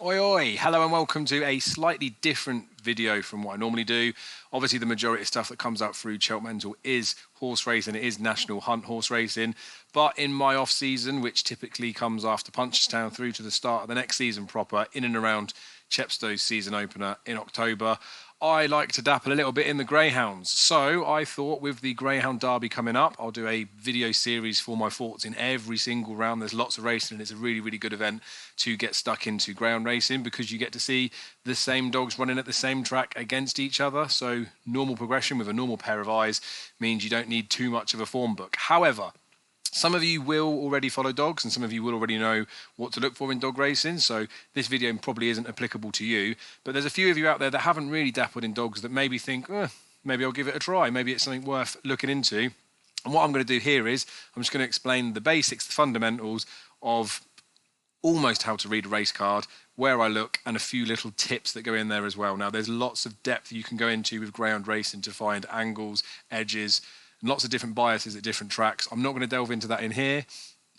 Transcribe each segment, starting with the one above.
Oi oi, hello and welcome to a slightly different video from what I normally do. Obviously the majority of stuff that comes out through Cheltenham is horse racing, it is national hunt horse racing, but in my off season, which typically comes after Punchestown through to the start of the next season proper, in and around Chepstow's season opener in October, I like to dabble a little bit in the Greyhounds. So I thought with the Greyhound Derby coming up, I'll do a video series for my thoughts in every single round. There's lots of racing and it's a really, really good event to get stuck into greyhound racing because you get to see the same dogs running at the same track against each other. So normal progression with a normal pair of eyes means you don't need too much of a form book. However, some of you will already follow dogs and some of you will already know what to look for in dog racing, so this video probably isn't applicable to you, but there's a few of you out there that haven't really dappled in dogs that maybe think, maybe I'll give it a try, maybe it's something worth looking into. And what I'm going to do here is I'm just going to explain the basics, the fundamentals of almost how to read a race card, where I look, and a few little tips that go in there as well. Now, there's lots of depth you can go into with greyhound racing to find angles, edges, and lots of different biases at different tracks. I'm not going to delve into that in here.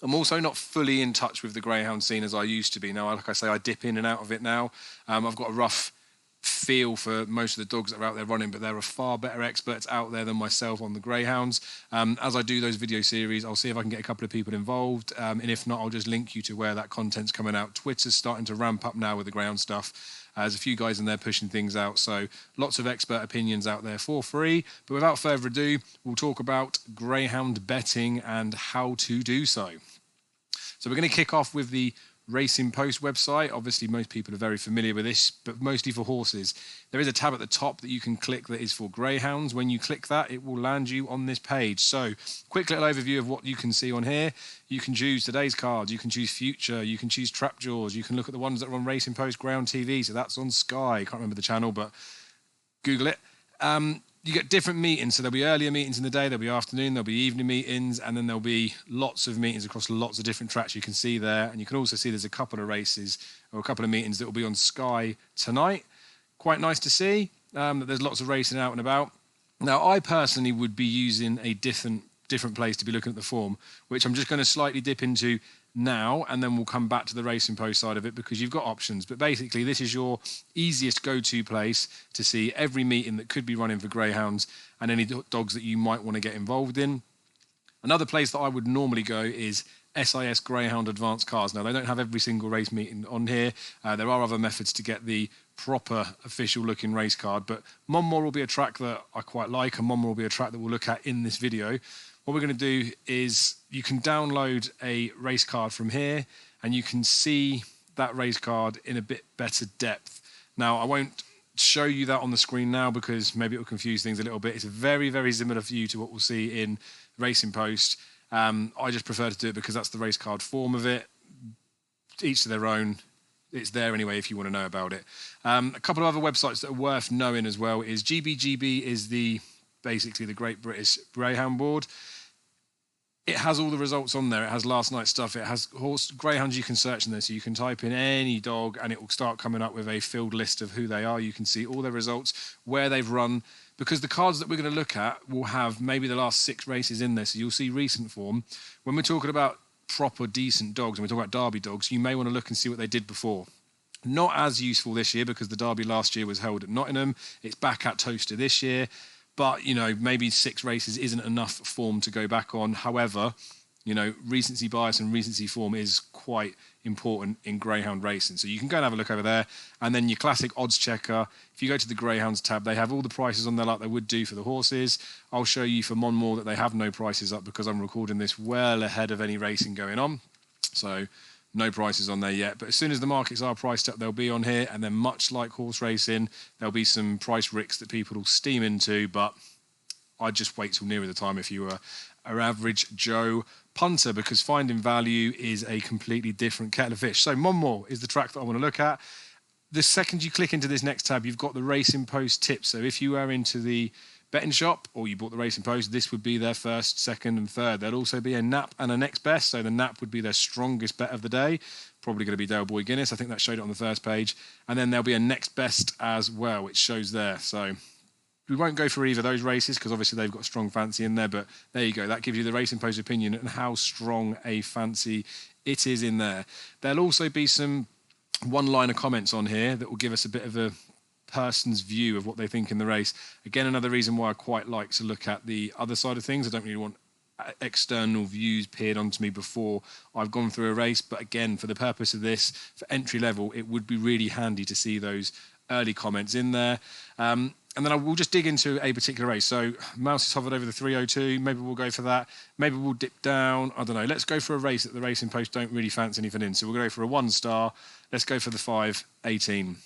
I'm also not fully in touch with the greyhound scene as I used to be. Now, like I say, I dip in and out of it now. I've got a rough feel for most of the dogs that are out there running, but there are far better experts out there than myself on the greyhounds. As I do those video series, I'll see if I can get a couple of people involved, and if not, I'll just link you to where that content's coming out. Twitter's starting to ramp up now with the greyhound stuff. There's a few guys in there pushing things out, so lots of expert opinions out there for free. But without further ado, we'll talk about greyhound betting and how to do so. So we're going to kick off with the Racing Post website. Obviously, most people are very familiar with this, but mostly for horses. There is a tab at the top that you can click that is for greyhounds. When you click that, it will land you on this page. So, quick little overview of what you can see on here. You can choose today's cards, you can choose future, you can choose Trapjaws, you can look at the ones that are on Racing Post Ground TV. So that's on Sky. I can't remember the channel, but Google it. You get different meetings, so there'll be earlier meetings in the day, there'll be afternoon, there'll be evening meetings, and then there'll be lots of meetings across lots of different tracks you can see there. And you can also see there's a couple of races or a couple of meetings that will be on Sky tonight. Quite nice to see that there's lots of racing out and about. Now, I personally would be using a different place to be looking at the form, which I'm just going to slightly dip into now, and then we'll come back to the Racing Post side of it because you've got options. But basically, this is your easiest go-to place to see every meeting that could be running for greyhounds and any dogs that you might want to get involved in. Another place that I would normally go is SIS Greyhound Advanced Cards. Now, they don't have every single race meeting on here. There are other methods to get the proper official-looking race card, but Monmore will be a track that I quite like, and Monmore will be a track that we'll look at in this video. What we're going to do is you can download a race card from here and you can see that race card in a bit better depth. Now, I won't show you that on the screen now because maybe it will confuse things a little bit. It's a very, very similar view to what we'll see in Racing Post. I just prefer to do it because that's the race card form of it. Each to their own. It's there anyway if you want to know about it. A couple of other websites that are worth knowing as well is GBGB is basically the Great British Greyhound Board. It has all the results on there. It has last night's stuff. It has greyhounds you can search in there. So you can type in any dog and it will start coming up with a filled list of who they are. You can see all their results, where they've run, because the cards that we're going to look at will have maybe the last 6 races in there. So you'll see recent form. When we're talking about proper, decent dogs, and we're talking about Derby dogs, you may want to look and see what they did before. Not as useful this year because the Derby last year was held at Nottingham. It's back at Towcester this year. But, maybe 6 races isn't enough form to go back on. However, recency bias and recency form is quite important in greyhound racing. So you can go and have a look over there. And then your classic odds checker, if you go to the greyhounds tab, they have all the prices on there like they would do for the horses. I'll show you for Monmore that they have no prices up because I'm recording this well ahead of any racing going on. So no prices on there yet, but as soon as the markets are priced up, they'll be on here. And then much like horse racing, there'll be some price ricks that people will steam into, but I'd just wait till nearer the time if you were an average Joe punter, because finding value is a completely different kettle of fish. So Monmore is the track that I want to look at. The second you click into this next tab, you've got the Racing Post tips. So if you are into the betting shop or you bought the Racing Post, this would be their first, second and third. There'll also be a nap and a next best. So the nap would be their strongest bet of the day. Probably going to be Dale Boy Guinness. I think that showed it on the first page. And then there'll be a next best as well, which shows there. So we won't go for either of those races because obviously they've got strong fancy in there. But there you go. That gives you the Racing Post opinion and how strong a fancy it is in there. There'll also be some one-liner comments on here that will give us a bit of a person's view of what they think in the race. Again, another reason why I quite like to look at the other side of things. I don't really want external views peered onto me before I've gone through a race, but again, for the purpose of this, for entry level, it would be really handy to see those early comments in there. And then I will just dig into a particular race. So Mouse has hovered over the 302. Maybe we'll go for that. Maybe we'll dip down. I don't know. Let's go for a race that the Racing Post don't really fancy anything in. So we'll go for a 1-star. Let's go for the 5:18.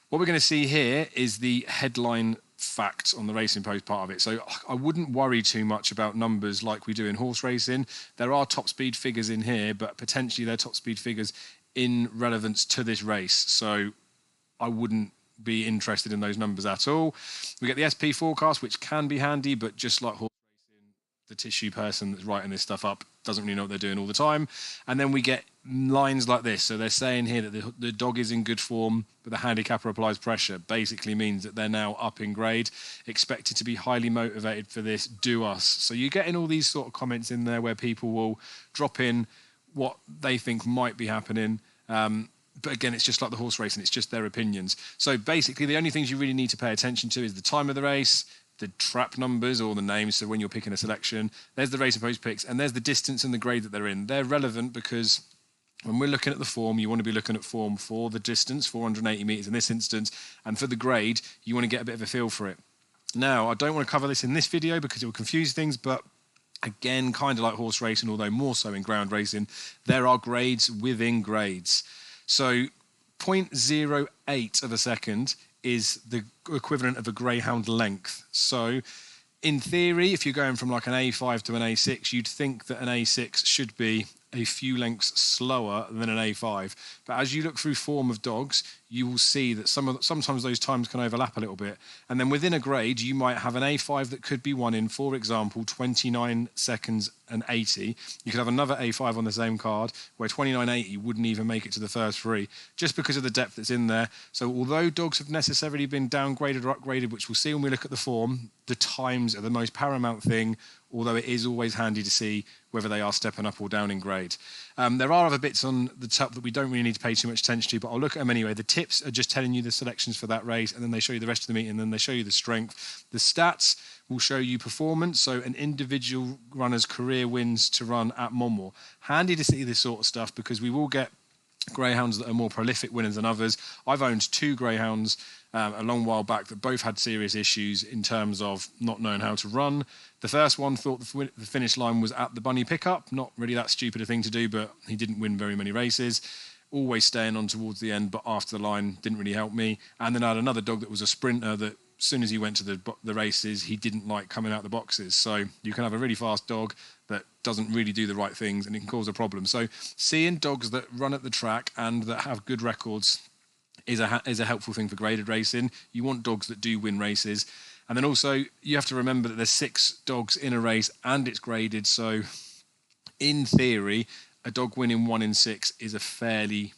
What we're going to see here is the headline facts on the Racing Post part of it. So I wouldn't worry too much about numbers like we do in horse racing. There are top speed figures in here, but potentially they're top speed figures in relevance to this race. So I wouldn't be interested in those numbers at all. We get the SP forecast, which can be handy, but just like horse racing, the tissue person that's writing this stuff up doesn't really know what they're doing all the time. And then we get lines like this. So they're saying here that the dog is in good form, but the handicapper applies pressure. Basically means that they're now up in grade, expected to be highly motivated for this, do us. So you're getting all these sort of comments in there where people will drop in what they think might be happening. But again, it's just like the horse racing, it's just their opinions. So basically, the only things you really need to pay attention to is the time of the race, the trap numbers or the names. So when you're picking a selection, there's the Racing Post picks, and there's the distance and the grade that they're in. They're relevant because when we're looking at the form, you want to be looking at form for the distance, 480 metres in this instance, and for the grade, you want to get a bit of a feel for it. Now, I don't want to cover this in this video because it will confuse things, but again, kind of like horse racing, although more so in ground racing, there are grades within grades. So 0.08 of a second is the equivalent of a Greyhound length. So in theory, if you're going from like an A5 to an A6, you'd think that an A6 should be a few lengths slower than an A5. But as you look through form of dogs, you will see that sometimes those times can overlap a little bit. And then within a grade, you might have an A5 that could be won in, for example, 29 seconds and 80. You could have another A5 on the same card where 29.80 wouldn't even make it to the first three, just because of the depth that's in there. So although dogs have necessarily been downgraded or upgraded, which we'll see when we look at the form, the times are the most paramount thing, although it is always handy to see whether they are stepping up or down in grade. There are other bits on the top that we don't really need to pay too much attention to, but I'll look at them anyway. The tips are just telling you the selections for that race, and then they show you the rest of the meeting, and then they show you the strength. The stats will show you performance, so an individual runner's career wins to run at Monmore. Handy to see this sort of stuff because we will get greyhounds that are more prolific winners than others. I've owned 2 greyhounds a long while back that both had serious issues in terms of not knowing how to run. The first one thought the finish line was at the bunny pickup. Not really that stupid a thing to do, but he didn't win very many races. Always staying on towards the end, but after the line didn't really help me. And then I had another dog that was a sprinter that as soon as he went to the races, he didn't like coming out the boxes. So you can have a really fast dog that doesn't really do the right things, and it can cause a problem. So seeing dogs that run at the track and that have good records is a helpful thing for graded racing. You want dogs that do win races. And then also you have to remember that there's 6 dogs in a race and it's graded. So in theory, a dog winning 1 in 6 is a fairly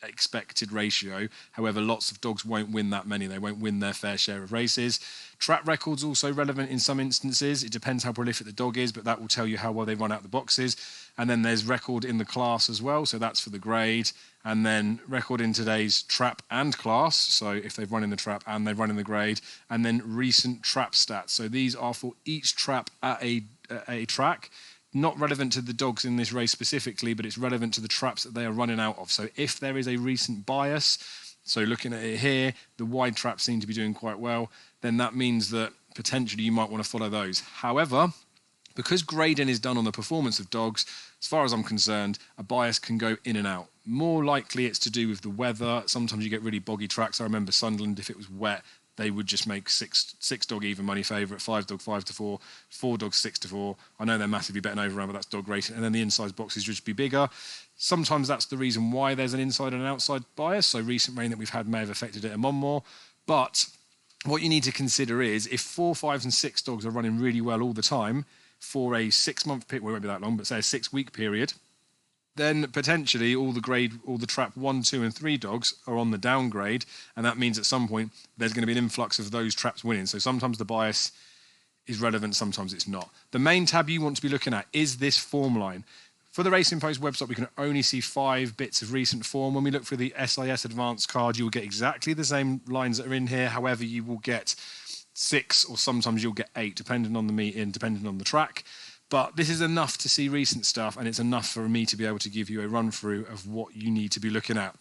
expected ratio. However, lots of dogs won't win that many. They won't win their fair share of races. Track records also relevant in some instances. It depends how prolific the dog is, but that will tell you how well they run out the boxes. And then there's record in the class as well. So that's for the grade. And then record in today's trap and class. So if they've run in the trap and they've run in the grade. And then recent trap stats. So these are for each trap at a track. Not relevant to the dogs in this race specifically, but it's relevant to the traps that they are running out of. So if there is a recent bias, so looking at it here, the wide traps seem to be doing quite well, then that means that potentially you might want to follow those. However, because grading is done on the performance of dogs, as far as I'm concerned, a bias can go in and out. More likely it's to do with the weather. Sometimes you get really boggy tracks. I remember Sunderland, if it was wet, they would just make six dog even money favourite, 5 dog 5-4, 4 dogs 6-4. I know they're massively betting over around, but that's dog racing. And then the inside boxes just be bigger. Sometimes that's the reason why there's an inside and an outside bias. So recent rain that we've had may have affected it a Monmore. But what you need to consider is if 4, 5 and 6 dogs are running really well all the time for a 6-month period, well, it won't be that long, but say a 6-week period, then potentially all the trap 1, 2 and 3 dogs are on the downgrade, and that means at some point there's going to be an influx of those traps winning. So sometimes the bias is relevant, sometimes it's not. The main tab you want to be looking at is this form line. For the Racing Post website, we can only see 5 bits of recent form. When we look for the SIS Advanced card, you will get exactly the same lines that are in here. However, you will get 6 or sometimes you'll get 8, depending on the meeting, depending on the track. But this is enough to see recent stuff, and it's enough for me to be able to give you a run through of what you need to be looking at.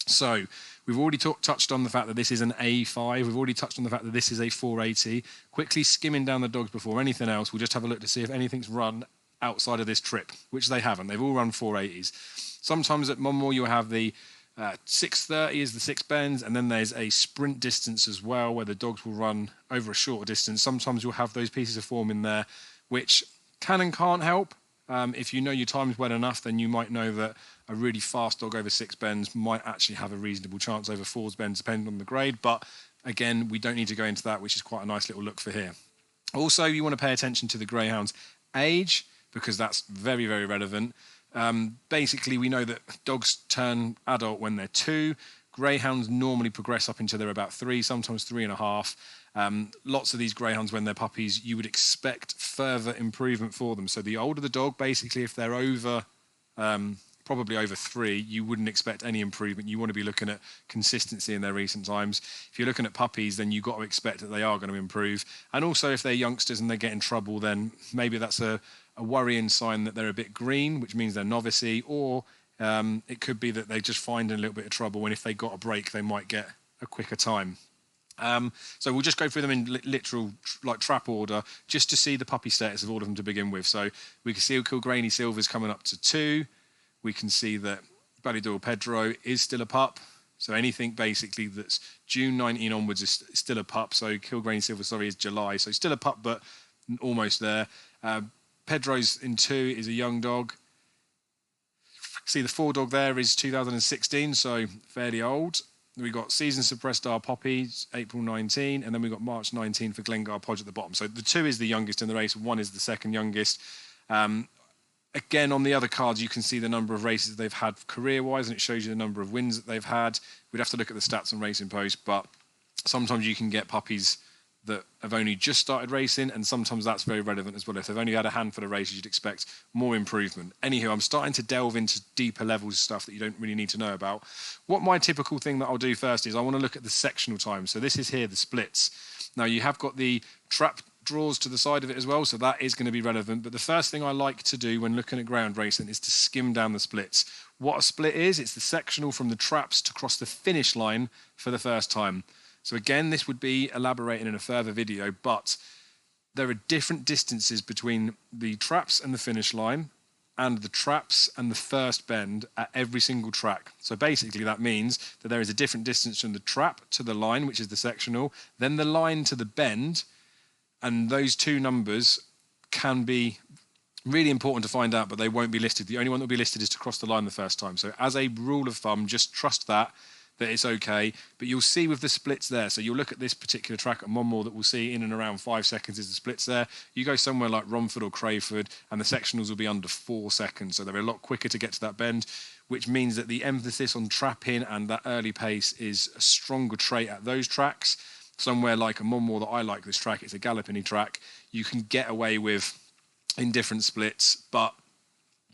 So we've already touched on the fact that this is an A5. We've already touched on the fact that this is a 480. Quickly skimming down the dogs before anything else, we'll just have a look to see if anything's run outside of this trip, which they haven't. They've all run 480s. Sometimes at Monmore you'll have the 630 is the 6 bends, and then there's a sprint distance as well where the dogs will run over a shorter distance. Sometimes you'll have those pieces of form in there which can and can't help. If you know your times well enough, then you might know that a really fast dog over 6 bends might actually have a reasonable chance over 4 bends depending on the grade. But again, we don't need to go into that, which is quite a nice little look for here. Also, you want to pay attention to the Greyhound's age, because that's very, very relevant. Basically, we know that dogs turn adult when they're 2. Greyhounds normally progress up until they're about 3, sometimes 3.5. Lots of these greyhounds, when they're puppies, you would expect further improvement for them. So the older the dog, basically, if they're over, probably over 3, you wouldn't expect any improvement. You want to be looking at consistency in their recent times. If you're looking at puppies, then you've got to expect that they are going to improve. And also, if they're youngsters and they get in trouble, then maybe that's a worrying sign that they're a bit green, which means they're novice-y, or it could be that they just find a little bit of trouble, and if they got a break, they might get a quicker time. So we'll just go through them in literal like trap order, just to see the puppy status of all of them to begin with. So we can see Kilgraney Silver's coming up to 2. We can see that Ballydoyle Pedro is still a pup. So anything basically that's June 19 onwards is still a pup. So Kilgraney Silver, is July. So still a pup, but almost there. Pedro's in 2 is a young dog. See the 4 dog there is 2016, so fairly old. We've got Season Suppressed Star Poppies, April 19, and then we've got March 19 for Glengar Podge at the bottom. So the 2 is the youngest in the race, 1 is the second youngest. Again, on the other cards, you can see the number of races they've had career-wise, and it shows you the number of wins that they've had. We'd have to look at the stats on Racing Post, but sometimes you can get puppies that have only just started racing, and sometimes that's very relevant as well. If they've only had a handful of races, you'd expect more improvement. Anywho, I'm starting to delve into deeper levels of stuff that you don't really need to know about. What my typical thing that I'll do first is I want to look at the sectional time. So this is here, the splits. Now, you have got the trap draws to the side of it as well, so that is going to be relevant. But the first thing I like to do when looking at ground racing is to skim down the splits. What a split is, it's the sectional from the traps to cross the finish line for the first time. So again, this would be elaborating in a further video, but there are different distances between the traps and the finish line, and the traps and the first bend at every single track. So basically that means that there is a different distance from the trap to the line, which is the sectional, then the line to the bend, and those 2 numbers can be really important to find out, but they won't be listed. The only one that will be listed is to cross the line the first time. So as a rule of thumb, just trust that it's okay. But you'll see with the splits there, so you'll look at this particular track at Monmore that we'll see in and around 5 seconds is the splits there. You go somewhere like Romford or Crayford and the sectionals will be under 4 seconds. So they're a lot quicker to get to that bend, which means that the emphasis on trapping and that early pace is a stronger trait at those tracks. Somewhere like a Monmore that I like this track, it's a galloping track, you can get away with in different splits, but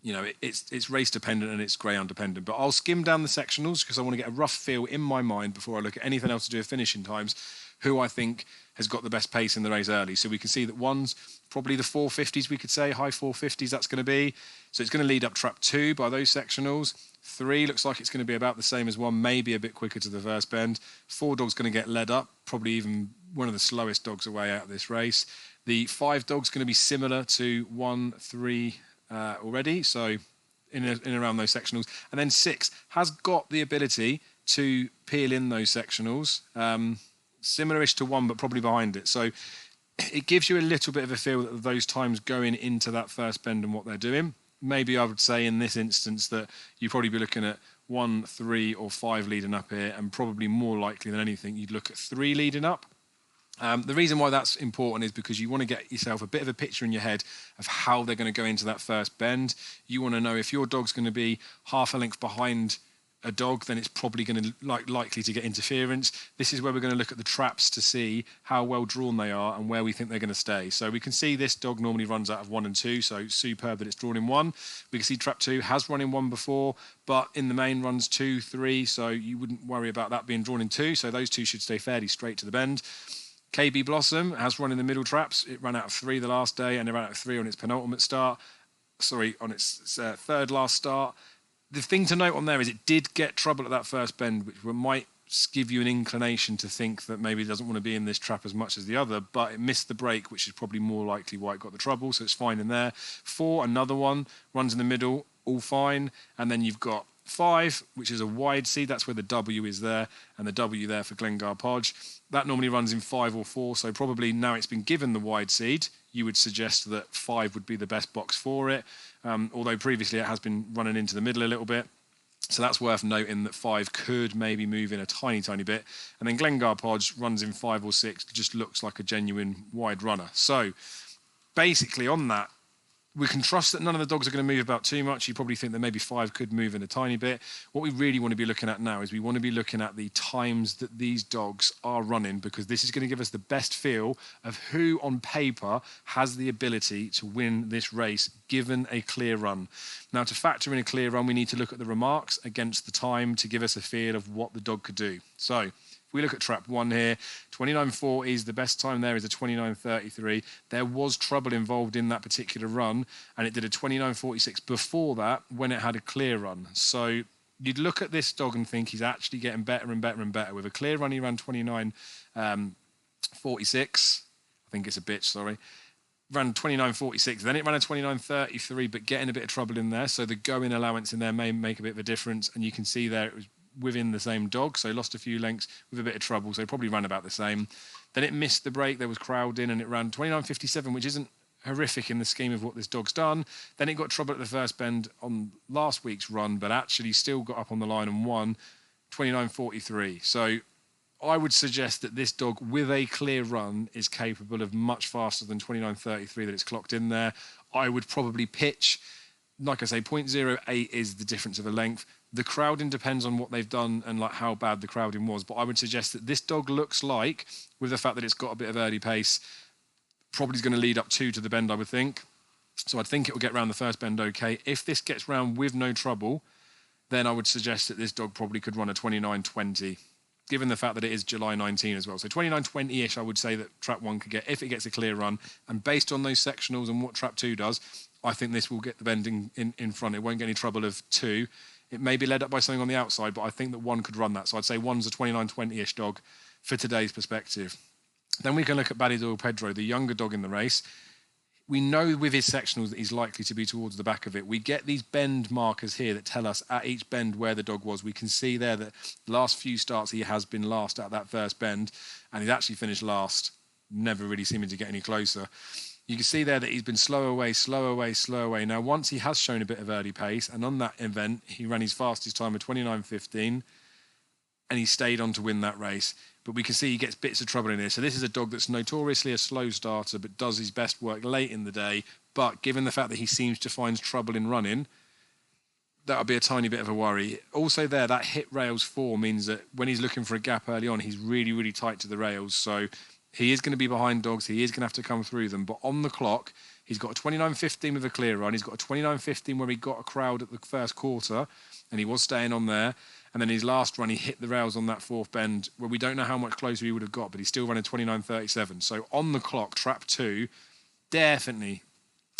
you know, it's race dependent and it's greyhound dependent. But I'll skim down the sectionals because I want to get a rough feel in my mind before I look at anything else to do with finishing times, who I think has got the best pace in the race early. So we can see that 1's probably the 450s, we could say, high 450s that's going to be. So it's going to lead up trap 2 by those sectionals. 3 looks like it's going to be about the same as 1, maybe a bit quicker to the first bend. 4 dog's going to get led up, probably even one of the slowest dogs away out of this race. The 5 dog's going to be similar to 1, 3, already, so in and around those sectionals. And then 6 has got the ability to peel in those sectionals, similar-ish to 1, but probably behind it. So it gives you a little bit of a feel that those times going into that first bend and what they're doing. Maybe I would say in this instance that you'd probably be looking at 1, 3 or 5 leading up here, and probably more likely than anything you'd look at 3 leading up. The reason why that's important is because you want to get yourself a bit of a picture in your head of how they're going to go into that first bend. You want to know if your dog's going to be half a length behind a dog, then it's probably going to likely to get interference. This is where we're going to look at the traps to see how well drawn they are and where we think they're going to stay. So we can see this dog normally runs out of 1 and 2, so superb that it's drawn in 1. We can see trap 2 has run in 1 before, but in the main runs 2, 3, so you wouldn't worry about that being drawn in 2, so those 2 should stay fairly straight to the bend. KB Blossom has run in the middle traps. It ran out of 3 the last day, and it ran out of 3 on its penultimate start. On its third last start. The thing to note on there is it did get trouble at that first bend, which might give you an inclination to think that maybe it doesn't want to be in this trap as much as the other, but it missed the break, which is probably more likely why it got the trouble, so it's fine in there. 4, another one, runs in the middle, all fine, and then you've got 5, which is a wide seed. That's where the W is there, and the W there for Glengar Podge. That normally runs in 5 or 4, so probably now it's been given the wide seed, you would suggest that 5 would be the best box for it, although previously it has been running into the middle a little bit. So that's worth noting that 5 could maybe move in a tiny, tiny bit. And then Glengar Podge runs in 5 or 6, just looks like a genuine wide runner. So basically on that, we can trust that none of the dogs are going to move about too much. You probably think that maybe 5 could move in a tiny bit. What we really want to be looking at now is we want to be looking at the times that these dogs are running, because this is going to give us the best feel of who on paper has the ability to win this race given a clear run. Now, to factor in a clear run, we need to look at the remarks against the time to give us a feel of what the dog could do. So if we look at trap 1 here, 29.40 the best time there is a 29.33. There was trouble involved in that particular run, and it did a 29.46 before that when it had a clear run. So you'd look at this dog and think he's actually getting better and better and better. With a clear run, he ran 29.46. I think it's a bitch, sorry. Ran 29.46, then it ran a 29.33, but getting a bit of trouble in there. So the going allowance in there may make a bit of a difference, and you can see there it was within the same dog, so lost a few lengths with a bit of trouble, so probably ran about the same. Then it missed the break, there was crowd in, and it ran 29.57, which isn't horrific in the scheme of what this dog's done. Then it got trouble at the first bend on last week's run, but actually still got up on the line and won 29.43. So I would suggest that this dog with a clear run is capable of much faster than 29.33 that it's clocked in there. I would probably pitch, like I say, 0.08 is the difference of a length. The crowding depends on what they've done and like how bad the crowding was. But I would suggest that this dog looks like, with the fact that it's got a bit of early pace, probably is going to lead up 2 to the bend, I would think. So I'd think it will get round the first bend okay. If this gets round with no trouble, then I would suggest that this dog probably could run a 29.20, given the fact that it is July 19 as well. So 29.20-ish, I would say that trap 1 could get, if it gets a clear run. And based on those sectionals and what trap 2 does, I think this will get the bend in front. It won't get any trouble of 2. It may be led up by something on the outside, but I think that 1 could run that. So I'd say 1's a 29.20-ish dog for today's perspective. Then we can look at Ballydoyle Pedro, the younger dog in the race. We know with his sectionals that he's likely to be towards the back of it. We get these bend markers here that tell us at each bend where the dog was. We can see there that the last few starts he has been last at that first bend, and he's actually finished last, never really seeming to get any closer. You can see there that he's been slow away, slow away, slow away. Now, once he has shown a bit of early pace, and on that event, he ran his fastest time of 29.15, and he stayed on to win that race. But we can see he gets bits of trouble in here. So this is a dog that's notoriously a slow starter, but does his best work late in the day. But given the fact that he seems to find trouble in running, that'll be a tiny bit of a worry. Also there, that hit rails 4 means that when he's looking for a gap early on, he's really, really tight to the rails. So he is going to be behind dogs. He is going to have to come through them. But on the clock, he's got a 29.15 with a clear run. He's got a 29.15 where he got a crowd at the first quarter, and he was staying on there. And then his last run, he hit the rails on that 4th bend, where we don't know how much closer he would have got, but he still ran a 29.37. So on the clock, trap 2 definitely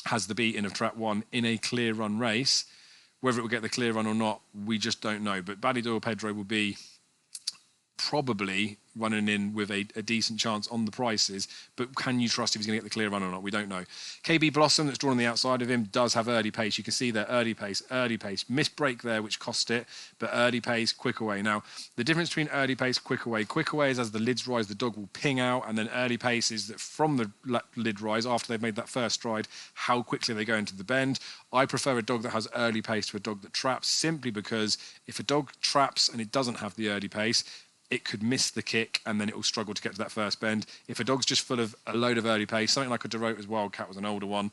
has the beating of trap 1 in a clear run race. Whether it will get the clear run or not, we just don't know. But Ballydoyle Pedro will be probably running in with a decent chance on the prices, but can you trust if he's going to get the clear run or not? We don't know. KB Blossom, that's drawn on the outside of him, does have early pace. You can see there, early pace, missed break there, which cost it, but early pace, quick away. Now, the difference between early pace, quick away is as the lids rise, the dog will ping out, and then early pace is that from the lid rise, after they've made that first stride, how quickly they go into the bend. I prefer a dog that has early pace to a dog that traps, simply because if a dog traps and it doesn't have the early pace, it could miss the kick and then it will struggle to get to that first bend. If a dog's just full of a load of early pace, something like a Dorota's Wildcat was an older one,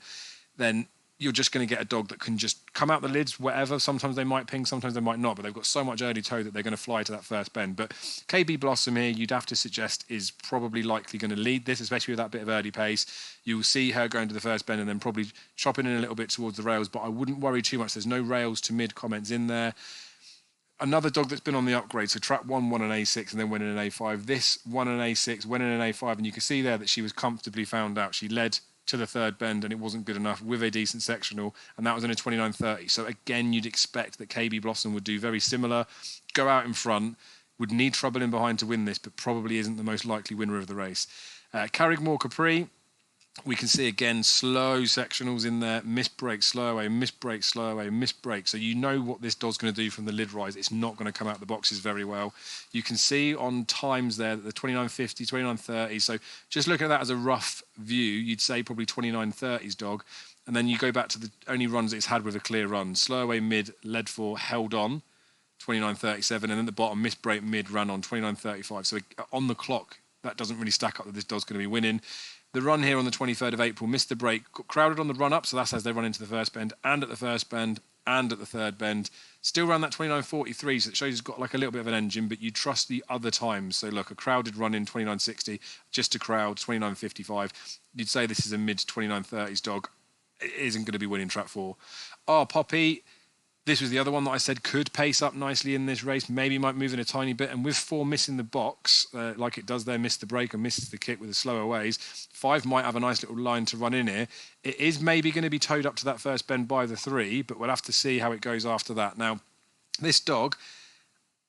then you're just going to get a dog that can just come out the lids, whatever. Sometimes they might ping, sometimes they might not, but they've got so much early toe that they're going to fly to that first bend. But KB Blossom here, you'd have to suggest is probably likely going to lead this, especially with that bit of early pace. You will see her going to the first bend and then probably chopping in a little bit towards the rails, but I wouldn't worry too much. There's no rails to mid comments in there. Another dog that's been on the upgrade, so trap 1 won an A6 and then went in an A5. This won an A6, went in an A5, and you can see there that she was comfortably found out. She led to the third bend and it wasn't good enough with a decent sectional, and that was in a 29.30. So again, you'd expect that KB Blossom would do very similar, go out in front, would need trouble in behind to win this, but probably isn't the most likely winner of the race. Carrigmore Capri, we can see again slow sectionals in there, miss break, slow away, miss break, slow away, miss break. So you know what this dog's going to do from the lid rise. It's not going to come out the boxes very well. You can see on times there that the 29.50, 29.30. So just looking at that as a rough view, you'd say probably 29.30's dog. And then you go back to the only runs it's had with a clear run. Slow away mid, led for, held on, 29.37. And then the bottom, miss break mid, ran on, 29.35. So on the clock, that doesn't really stack up that this dog's going to be winning. The run here on the 23rd of April, missed the break, got crowded on the run up, so that's as they run into the first bend, and at the first bend, and at the third bend. Still ran that 29.43, so it shows it's got like a little bit of an engine, but you trust the other times. So look, a crowded run in 29.60, just a crowd, 29.55. You'd say this is a mid 29.30s dog. It isn't going to be winning trap 4. Poppy. This was the other one that I said could pace up nicely in this race, maybe might move in a tiny bit. And with 4 missing the box, like it does there, missed the break and misses the kick with the slower ways, 5 might have a nice little line to run in here. It is maybe going to be towed up to that first bend by the 3, but we'll have to see how it goes after that. Now, this dog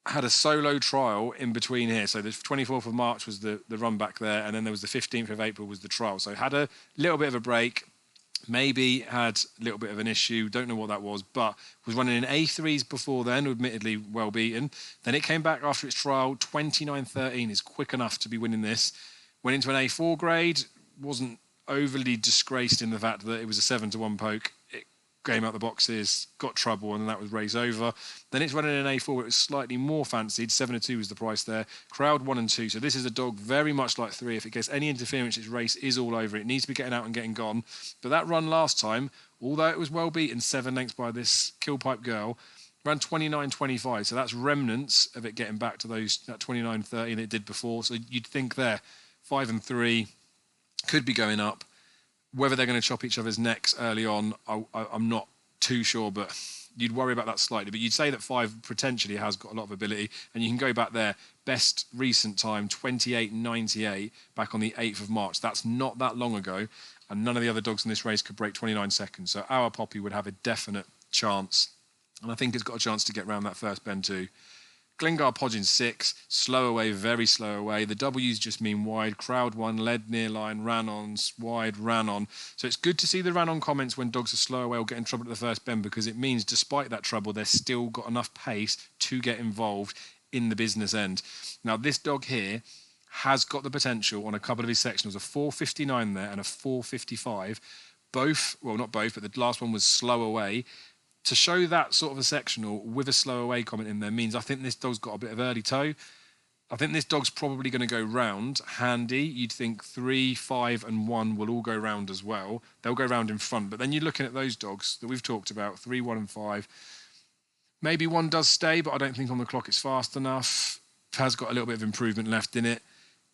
had a solo trial in between here. So the 24th of March was the run back there, and then there was the 15th of April was the trial. So had a little bit of a break, maybe had a little bit of an issue, don't know what that was, but was running in A3s before then, admittedly well beaten. Then it came back after its trial, 29.13 is quick enough to be winning this. Went into an A4 grade, wasn't overly disgraced in the fact that it was a 7-1 poke. It came out the boxes, got trouble, and that was race over. Then it's running in an A4 where it was slightly more fancied, 7-2 was the price there. Crowd 1 and 2, so this is a dog very much like 3. If it gets any interference, its race is all over. It needs to be getting out and getting gone. But that run last time, although it was well beaten 7 lengths by this Killpipe girl, ran 29.25, so that's remnants of it getting back to that 29.30 that it did before. So you'd think there, 5 and 3 could be going up. Whether they're going to chop each other's necks early on, I'm not too sure, but you'd worry about that slightly. But you'd say that 5 potentially has got a lot of ability, and you can go back there. Best recent time, 28.98, back on the 8th of March. That's not that long ago, and none of the other dogs in this race could break 29 seconds. So our Poppy would have a definite chance, and I think it's got a chance to get round that first bend too. Glengar Podgin 6, slow away, very slow away. The W's just mean wide. Crowd 1, led near line, ran on, wide, ran on. So it's good to see the ran on comments when dogs are slow away or get in trouble at the first bend, because it means despite that trouble, they've still got enough pace to get involved in the business end. Now, this dog here has got the potential on a couple of his sectionals, a 4.59 there and a 4.55. Both, well, not both, but the last one was slow away. To show that sort of a sectional with a slow away comment in there means I think this dog's got a bit of early toe. I think this dog's probably going to go round handy. You'd think 3, 5 and 1 will all go round as well. They'll go round in front. But then you're looking at those dogs that we've talked about, 3, 1 and 5. Maybe 1 does stay, but I don't think on the clock it's fast enough. Has got a little bit of improvement left in it.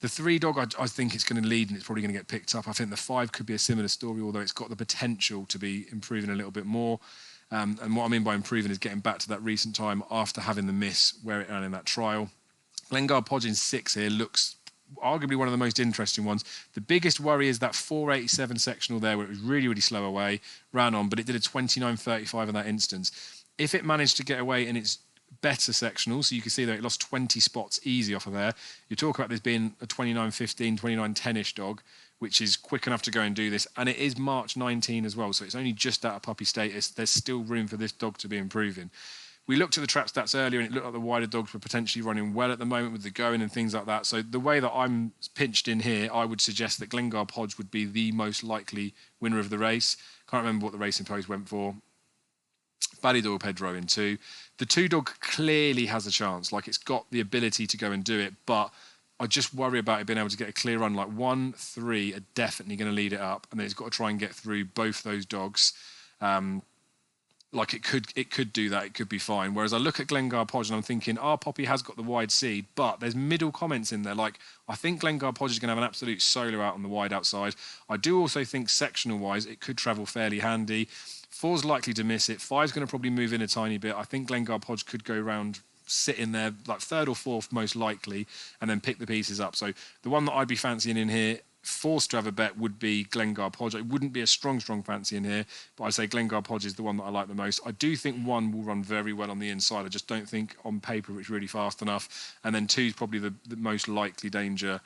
The 3 dog, I think it's going to lead and it's probably going to get picked up. I think the 5 could be a similar story, although it's got the potential to be improving a little bit more. And what I mean by improving is getting back to that recent time after having the miss where it ran in that trial. Glengar Podgin 6 here looks arguably one of the most interesting ones. The biggest worry is that 4.87 sectional there where it was really, really slow away, ran on, but it did a 29.35 in that instance. If it managed to get away in its better sectional, so you can see that it lost 20 spots easy off of there, you talk about this being a 29.15, 29.10-ish dog, which is quick enough to go and do this. And it is March 19 as well, so it's only just out of puppy status. There's still room for this dog to be improving. We looked at the trap stats earlier, and it looked like the wider dogs were potentially running well at the moment with the going and things like that. So the way that I'm pinched in here, I would suggest that Glengar Podge would be the most likely winner of the race. Can't remember what the racing post went for. Ballydoyle Pedro in 2. The 2 dog clearly has a chance. Like, it's got the ability to go and do it, but I just worry about it being able to get a clear run. Like 1, 3 are definitely going to lead it up, and then it's got to try and get through both those dogs. Like it could do that. It could be fine. Whereas I look at Glengar Podge and I'm thinking, our Poppy has got the wide seed, but there's middle comments in there. Like, I think Glengar Podge is going to have an absolute solo out on the wide outside. I do also think sectional wise, it could travel fairly handy. 4's likely to miss it. 5's going to probably move in a tiny bit. I think Glengar Podge could go round, sit in there like 3rd or 4th most likely, and then pick the pieces up. So the one that I'd be fancying in here, forced to have a bet, would be Glengar Podge. It wouldn't be a strong fancy in here, but I'd say Glengar Podge is the one that I like the most. I do think 1 will run very well on the inside. I just don't think on paper it's really fast enough. And then 2 is probably the most likely danger,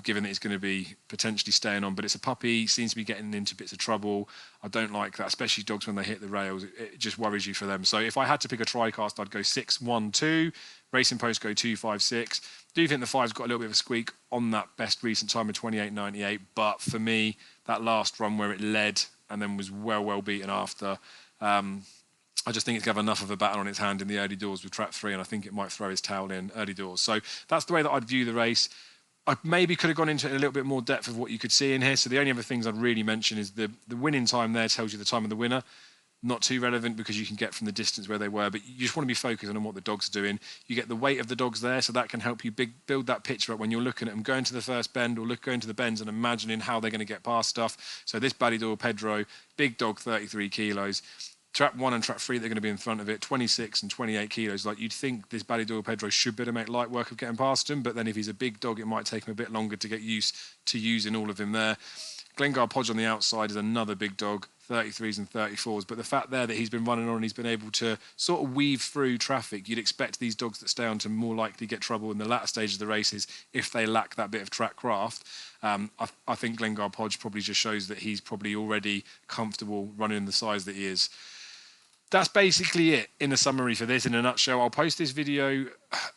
given that it's going to be potentially staying on. But it's a puppy, seems to be getting into bits of trouble. I don't like that, especially dogs when they hit the rails. It just worries you for them. So if I had to pick a tri-cast, I'd go 6, 1, 2. Racing Post go 2, 5, 6. Do think the 5's got a little bit of a squeak on that best recent time of 28.98, but for me, that last run where it led and then was well beaten after, I just think it's going to have enough of a battle on its hand in the early doors with trap 3, and I think it might throw his towel in early doors. So that's the way that I'd view the race. I maybe could have gone into it in a little bit more depth of what you could see in here. So the only other things I'd really mention is the winning time there tells you the time of the winner. Not too relevant because you can get from the distance where they were, but you just want to be focused on what the dogs are doing. You get the weight of the dogs there, so that can help you build that picture up when you're looking at them going to the first bend or going to the bends and imagining how they're going to get past stuff. So this Ballydoyle Pedro, big dog, 33 kilos. Trap 1 and trap 3, they're going to be in front of it, 26 and 28 kilos. Like, you'd think this Ballydoyle Pedro should be able to make light work of getting past him, but then if he's a big dog, it might take him a bit longer to get used to using all of him there. Glengar Podge on the outside is another big dog, 33s and 34s, but the fact there that he's been running on and he's been able to sort of weave through traffic, you'd expect these dogs that stay on to more likely get trouble in the latter stage of the races if they lack that bit of track craft. I think Glengar Podge probably just shows that he's probably already comfortable running the size that he is. That's basically it in a summary for this in a nutshell. I'll post this video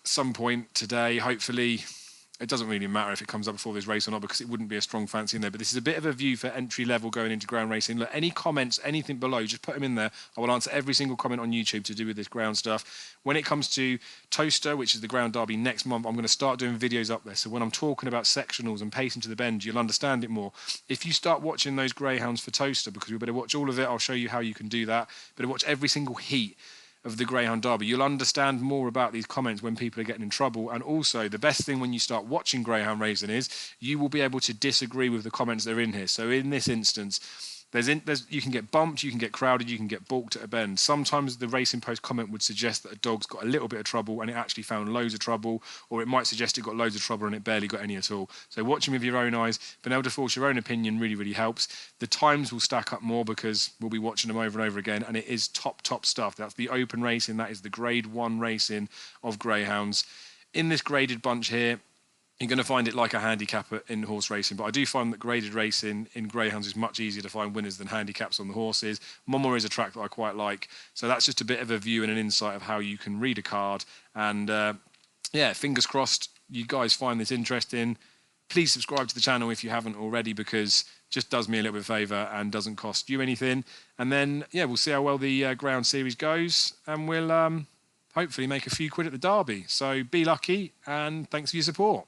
some point today, hopefully. It doesn't really matter if it comes up before this race or not because it wouldn't be a strong fancy in there. But this is a bit of a view for entry level going into ground racing. Look, any comments, anything below, just put them in there. I will answer every single comment on YouTube to do with this ground stuff. When it comes to Toaster, which is the ground derby next month, I'm going to start doing videos up there. So when I'm talking about sectionals and pacing to the bend, you'll understand it more. If you start watching those Greyhounds for Toaster, because we better watch all of it, I'll show you how you can do that. Better watch every single heat of the Greyhound Derby. You'll understand more about these comments when people are getting in trouble. And also, the best thing when you start watching Greyhound racing is you will be able to disagree with the comments that are in here. So in this instance, you can get bumped, you can get crowded, you can get balked at a bend. Sometimes the Racing Post comment would suggest that a dog's got a little bit of trouble and it actually found loads of trouble, or it might suggest it got loads of trouble and it barely got any at all. So watching with your own eyes, being able to force your own opinion really helps. The times will stack up more because we'll be watching them over and over again, and it is top stuff. That's the open racing, that is the grade 1 racing of Greyhounds. In this graded bunch here, you're going to find it like a handicapper in horse racing, but I do find that graded racing in Greyhounds is much easier to find winners than handicaps on the horses. Monmore is a track that I quite like, so that's just a bit of a view and an insight of how you can read a card. And yeah, fingers crossed you guys find this interesting. Please subscribe to the channel if you haven't already, because it just does me a little bit of a favour and doesn't cost you anything. And then, yeah, we'll see how well the ground series goes, and we'll hopefully make a few quid at the Derby. So be lucky, and thanks for your support.